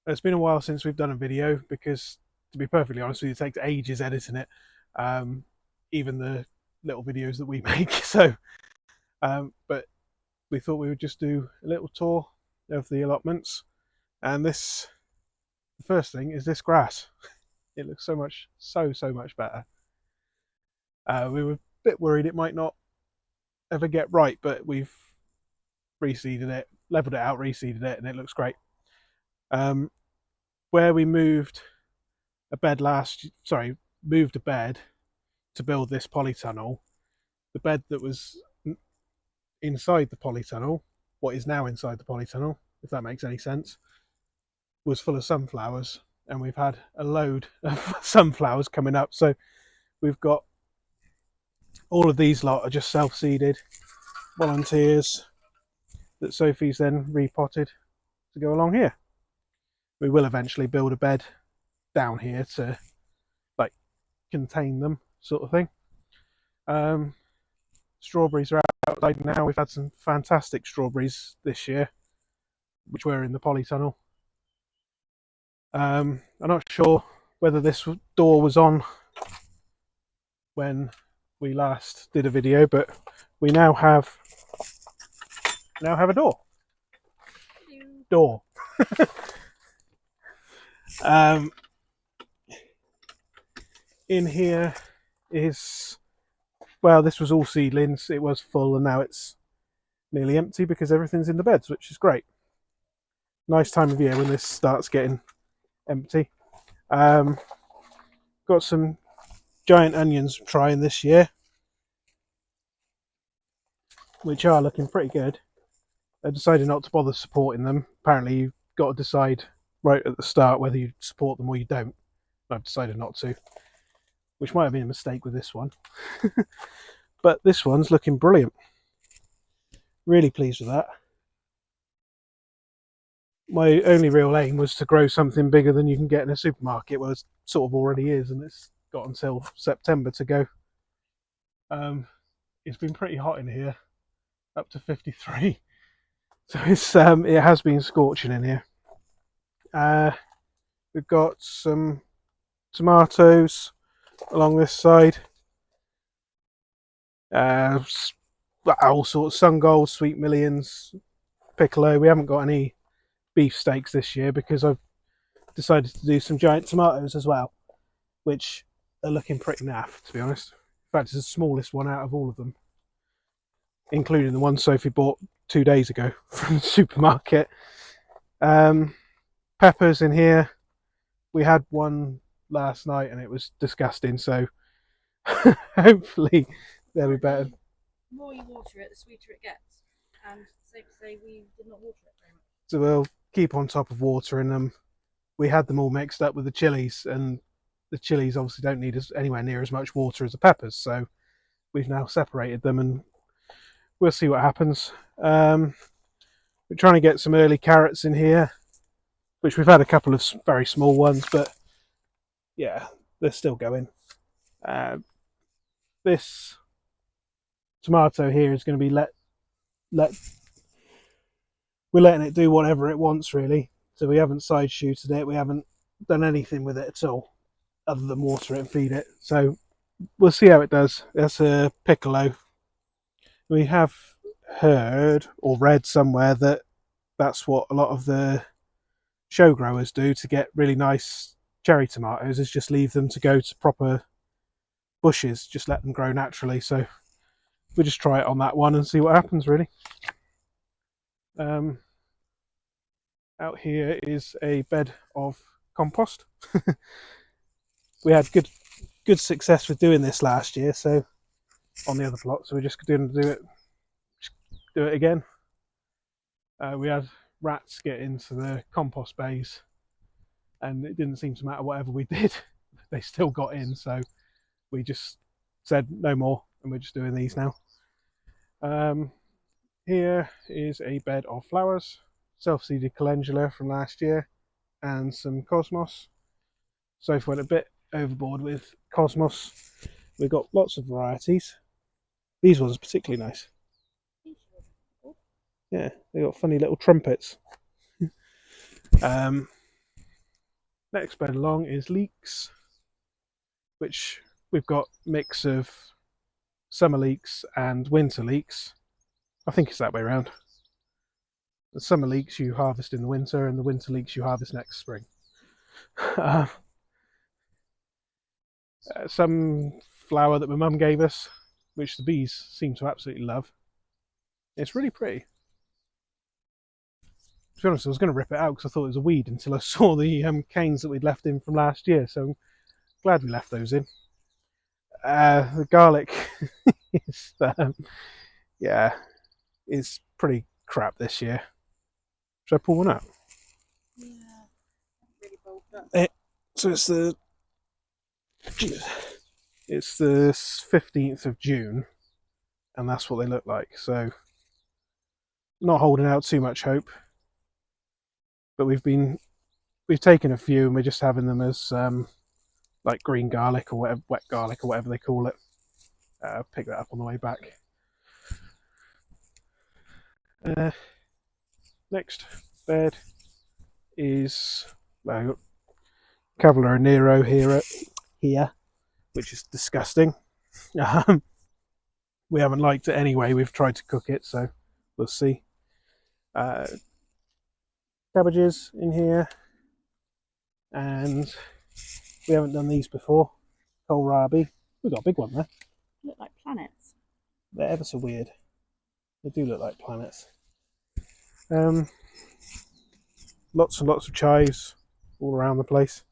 It's been a while since we've done a video because, to be perfectly honest with you, it takes ages editing it, um, even the little videos that we make. But we thought we would just do a little tour of the allotments. And the first thing is this grass. It looks so much better. We were a bit worried it might not ever get right, but we've reseeded it, leveled it out, reseeded it, and it looks great. Um, where we moved a bed moved a bed to build this polytunnel. The bed that was inside the polytunnel, what is now inside the polytunnel, if that makes any sense, was full of sunflowers, and we've had a load of sunflowers coming up. So we've got all of these lot are just self-seeded volunteers that Sophie's then repotted to go along here. We will eventually build a bed down here to like contain them, sort of thing. Strawberries are outside now. We've had some fantastic strawberries this year, which were in the polytunnel. I'm not sure whether this door was on when we last did a video, but we now have a door. In here is, well, this was all seedlings. It was full, and now it's nearly empty because everything's in the beds, which is great. Nice time of year when this starts getting empty. Got some giant onions trying this year, which are looking pretty good. I decided not to bother supporting them. Apparently you've got to decide right at the start whether you support them or you don't. I've decided not to, which might have been a mistake with this one. But this one's looking brilliant. Really pleased with that. My only real aim was to grow something bigger than you can get in a supermarket. Well, it sort of already is, and it's got until September to go. It's been pretty hot in here, up to 53. So it has been scorching in here. We've got some tomatoes along this side. All sorts, sun gold, sweet millions, piccolo. We haven't got any beefsteaks this year because I've decided to do some giant tomatoes as well, which are looking pretty naff, to be honest. In fact, it's the smallest one out of all of them, including the one Sophie bought 2 days ago from the supermarket. Peppers in here. We had one last night and it was disgusting, so hopefully they'll be better. The more you water it, the sweeter it gets. And safe to say, we did not water it very much. So we'll keep on top of watering them. We had them all mixed up with the chilies, and the chilies obviously don't need anywhere near as much water as the peppers, so we've now separated them and we'll see what happens. We're trying to get some early carrots in here, which we've had a couple of very small ones, but yeah, they're still going. This tomato here is going to be we're letting it do whatever it wants, really. So we haven't side shooted it, we haven't done anything with it at all other than water it and feed it. So we'll see how it does. That's a piccolo. We have heard or read somewhere that that's what a lot of the show growers do to get really nice cherry tomatoes, is just leave them to go to proper bushes, just let them grow naturally. So we'll just try it on that one and see what happens, really. Out here is a bed of compost. We had good success with doing this last year, so on the other plot, so we're just going to do it again. We had rats get into the compost bays, and it didn't seem to matter whatever we did, they still got in, so we just said no more, and we're just doing these now. Here is a bed of flowers, self-seeded calendula from last year, and some cosmos. Sophie went a bit overboard with cosmos. We've got lots of varieties. These ones are particularly nice. Yeah, they got funny little trumpets. Next bed along is leeks, which we've got mix of summer leeks and winter leeks. I think it's that way around. The summer leeks you harvest in the winter, and the winter leeks you harvest next spring. Some flower that my mum gave us, which the bees seem to absolutely love. It's really pretty. To be honest, I was going to rip it out because I thought it was a weed until I saw the canes that we'd left in from last year. So I'm glad we left those in. The garlic is, yeah, is pretty crap this year. Should I pull one out? Yeah, really bulked up. So it's the 15th of June, and that's what they look like. So not holding out too much hope, but we've taken a few and we're just having them as like green garlic or whatever, wet garlic or whatever they call it. Pick that up on the way back. Next bed is Cavalier Nero here, which is disgusting. We haven't liked it anyway. We've tried to cook it, so we'll see. Cabbages in here, and we haven't done these before. Kohlrabi. We've got a big one there. They look like planets. They're ever so weird. They do look like planets. Lots and lots of chives all around the place.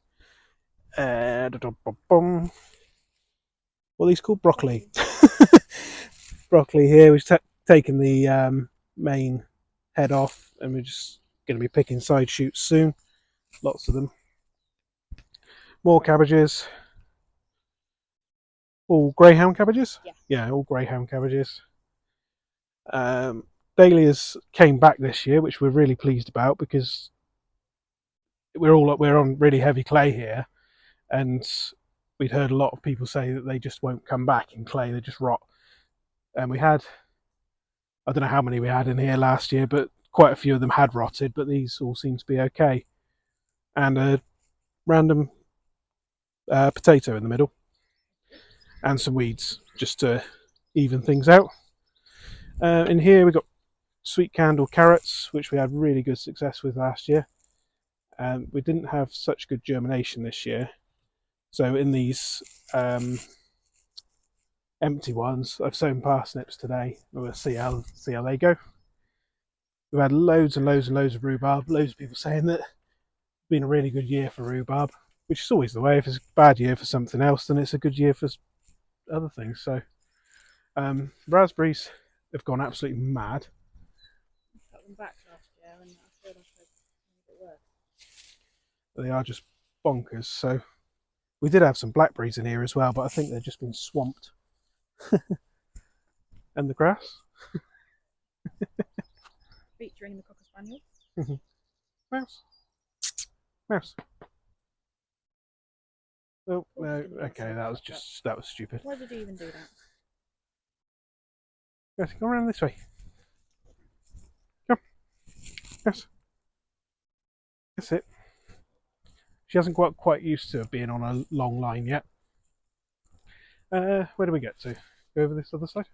What are these called? Broccoli. Broccoli here. We've taken the main head off, and we're just going to be picking side shoots soon. Lots of them. More cabbages. All greyhound cabbages? Yeah, all greyhound cabbages. Dahlias came back this year, which we're really pleased about because we're on really heavy clay here, and we'd heard a lot of people say that they just won't come back in clay; they just rot. And we had, I don't know how many we had in here last year, but quite a few of them had rotted. But these all seem to be okay. And a random potato in the middle, and some weeds just to even things out. In here we've got sweet candle carrots, which we had really good success with last year. We didn't have such good germination this year. So in these empty ones, I've sown parsnips today. We'll see how they go. We've had loads and loads and loads of rhubarb. Loads of people saying that it's been a really good year for rhubarb, which is always the way. If it's a bad year for something else, then it's a good year for other things. So raspberries have gone absolutely mad. I cut them back last year and I feel like they're a bit worse. They are just bonkers. So we did have some blackberries in here as well, but I think they've just been swamped. And the grass. Featuring the Cocker Spaniel. Mouse. Mouse. Oh no, okay, that was stupid. Why did you even do that? Yes, go around this way. Come. Yes. That's it. She hasn't got quite used to being on a long line yet. Where do we get to? Go over this other side?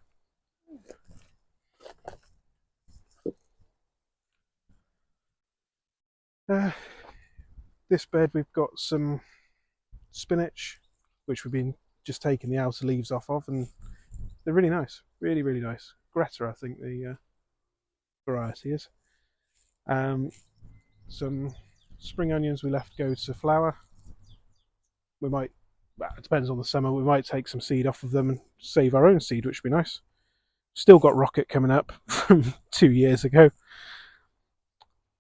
This bed we've got some spinach, which we've been just taking the outer leaves off of, and they're really nice. Really, really nice. Greta, I think the variety is. Some spring onions we left go to flower. We might, well, it depends on the summer, we might take some seed off of them and save our own seed, which would be nice. Still got rocket coming up from 2 years ago.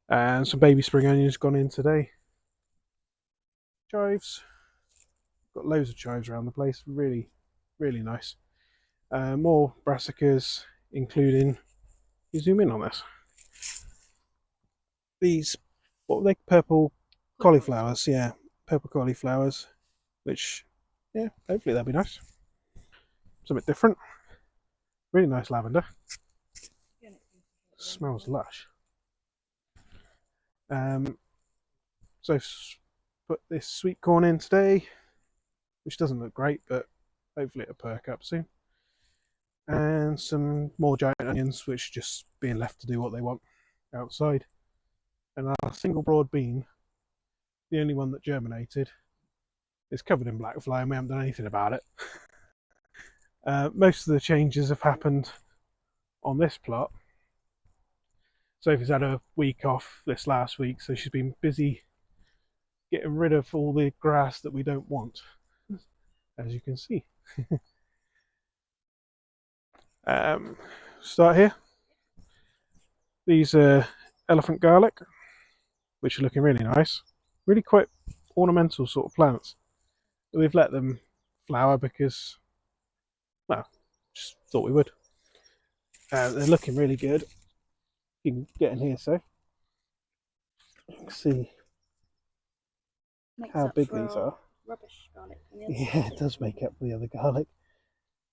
And some baby spring onions gone in today. Chives. Got loads of chives around the place. Really, really nice. More brassicas, including, you zoom in on this. These, what were they? Purple cauliflowers, yeah. Purple cauliflowers, which, yeah, hopefully they'll be nice. Something different. Really nice lavender. Smells lush. So put this sweet corn in today, which doesn't look great, but hopefully it'll perk up soon. And some more giant onions, which are just being left to do what they want outside. And our single broad bean, the only one that germinated, is covered in black fly, and we haven't done anything about it. Most of the changes have happened on this plot. Sophie's had a week off this last week, so she's been busy getting rid of all the grass that we don't want, as you can see. Start here. These are elephant garlic, which are looking really nice. Really quite ornamental sort of plants. We've let them flower because, well, just thought we would. They're looking really good. You can get in here, so you can see Makes how up big for these are. Rubbish garlic. Yeah, it does make up for the other garlic.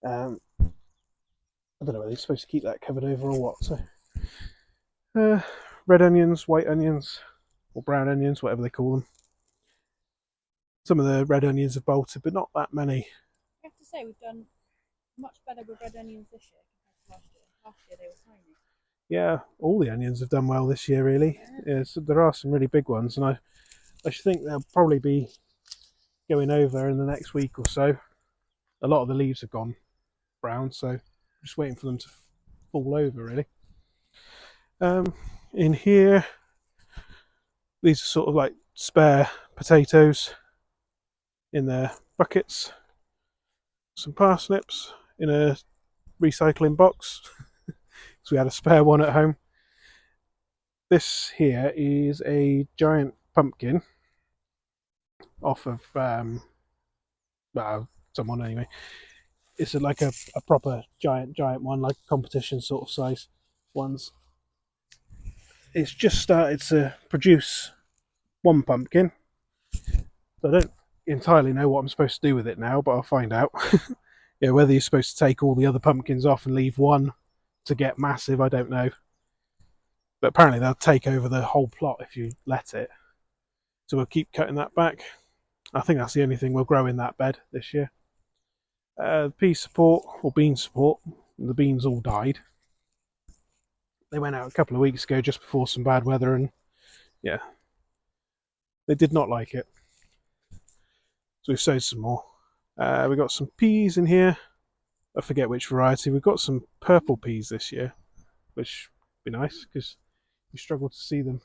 I don't know whether you're supposed to keep that covered over or what. So, red onions, white onions, or brown onions, whatever they call them. Some of the red onions have bolted, but not that many. I have to say, we've done much better with red onions this year compared to last year. Last year they were tiny. Yeah, all the onions have done well this year, really. Yeah, so there are some really big ones, and I should think they'll probably be going over in the next week or so. A lot of the leaves have gone brown, so just waiting for them to fall over, really. In here, these are sort of like spare potatoes in their buckets. Some parsnips in a recycling box, because we had a spare one at home. This here is a giant pumpkin off of someone anyway. It's like a proper giant one, like competition sort of size ones. It's just started to produce one pumpkin. So I don't entirely know what I'm supposed to do with it now, but I'll find out. Yeah, whether you're supposed to take all the other pumpkins off and leave one to get massive, I don't know. But apparently they'll take over the whole plot if you let it. So we'll keep cutting that back. I think that's the only thing we'll grow in that bed this year. Pea support, or bean support, the beans all died. They went out a couple of weeks ago just before some bad weather, and yeah, they did not like it. So we've sowed some more. We've got some peas in here. I forget which variety. We've got some purple peas this year, which would be nice because you struggle to see them.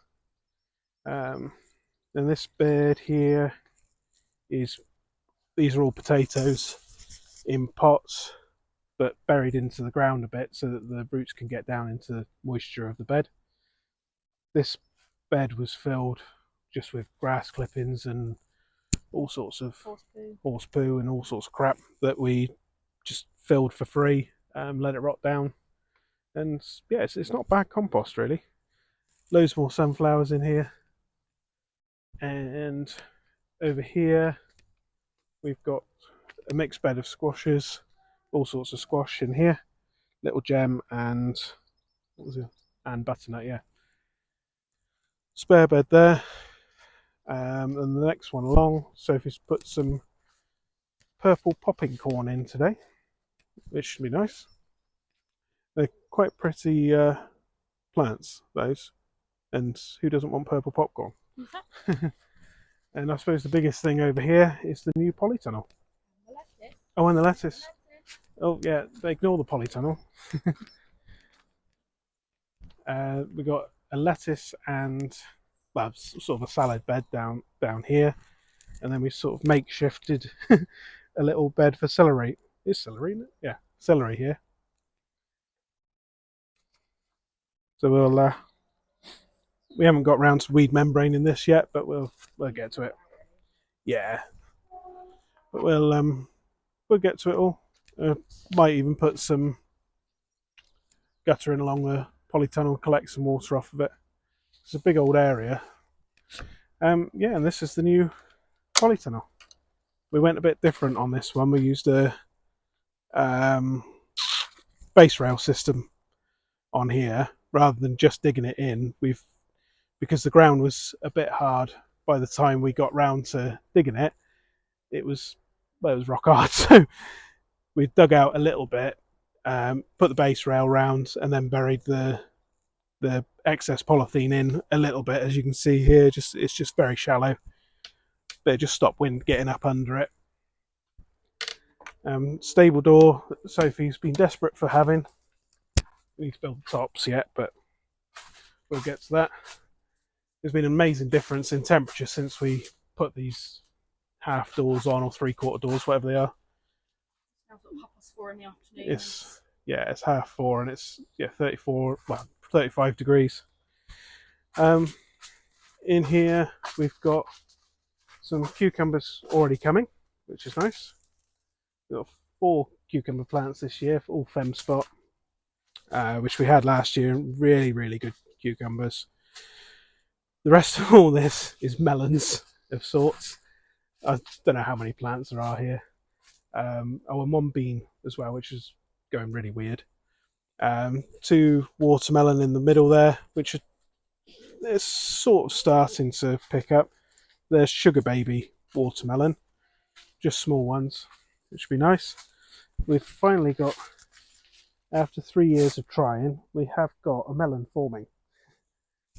Then this bed here is, these are all potatoes in pots, but buried into the ground a bit so that the roots can get down into the moisture of the bed. This bed was filled just with grass clippings and all sorts of horse poo and all sorts of crap that we just filled for free, let it rot down, and yeah, it's not bad compost really. Loads more sunflowers in here, and over here we've got a mixed bed of squashes, all sorts of squash in here, little gem and what was it? And butternut, yeah. Spare bed there, and the next one along, Sophie's put some purple popping corn in today, which should be nice. They're quite pretty plants, those, and who doesn't want purple popcorn? And I suppose the biggest thing over here is the new polytunnel. Oh, and the lettuce. Oh yeah, they ignore the polytunnel. We got a lettuce and, well, sort of a salad bed down here, and then we sort of makeshifted a little bed for celery. Is celery in it? Yeah, celery here. So we haven't got round to weed membrane in this yet, but we'll get to it. Yeah, but we'll get to it all. Might even put some guttering along the polytunnel, collect some water off of it. It's a big old area. Yeah, and this is the new polytunnel. We went a bit different on this one. We used a base rail system on here rather than just digging it in. Because the ground was a bit hard by the time we got round to digging it, it was rock hard. So we dug out a little bit, put the base rail round, and then buried the excess polythene in a little bit. As you can see here, it's just very shallow, but it just stopped wind getting up under it. Stable door that Sophie's been desperate for having. We need to build the tops yet, but we'll get to that. There's been an amazing difference in temperature since we put these half doors on, or 3/4 doors, whatever they are. Now sort of 4:30 in the afternoon. It's 4:30, and it's 34, well, 35 degrees. In here we've got some cucumbers already coming, which is nice. We've got 4 cucumber plants this year, all Fem Spot, which we had last year. Really, really good cucumbers. The rest of all this is melons of sorts. I don't know how many plants there are here. And one bean as well, which is going really weird. 2 watermelon in the middle there, which is sort of starting to pick up. There's Sugar Baby watermelon, just small ones, which would be nice. We've finally got, after 3 years of trying, we have got a melon forming.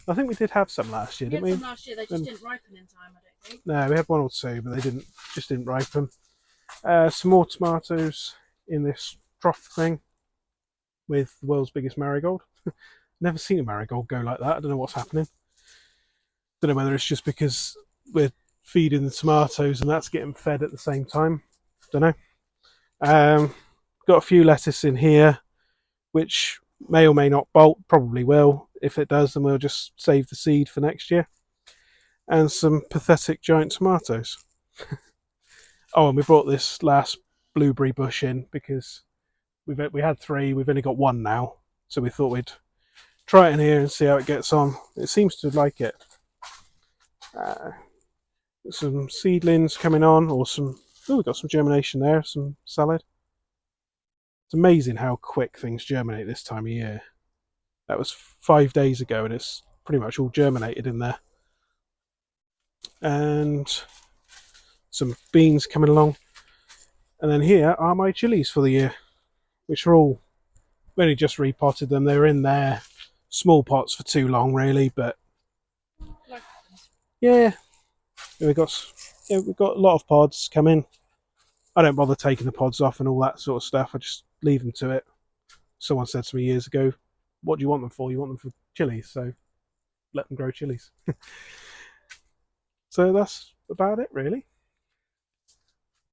I think we did have some last year, didn't we? Some last year, they just didn't ripen in time, I don't think. No, we had 1 or 2, but they just didn't ripen. Some more tomatoes in this trough thing with the world's biggest marigold. Never seen a marigold go like that. I don't know what's happening. Don't know whether it's just because we're feeding the tomatoes and that's getting fed at the same time. Don't know. Got a few lettuce in here, which may or may not bolt. Probably will. If it does, then we'll just save the seed for next year. And some pathetic giant tomatoes. Oh, and we brought this last blueberry bush in because we had 3. We've only got 1 now, so we thought we'd try it in here and see how it gets on. It seems to like it. Some seedlings coming on, or some. Oh, we got some germination there. Some salad. It's amazing how quick things germinate this time of year. That was 5 days ago, and it's pretty much all germinated in there. And some beans coming along. And then here are my chilies for the year, which are all, we only just repotted them. They were in their small pots for too long, really, but yeah, we've got a lot of pods coming. I don't bother taking the pods off and all that sort of stuff. I just leave them to it. Someone said to me years ago, "What do you want them for? You want them for chilies, so let them grow chilies." So that's about it, really.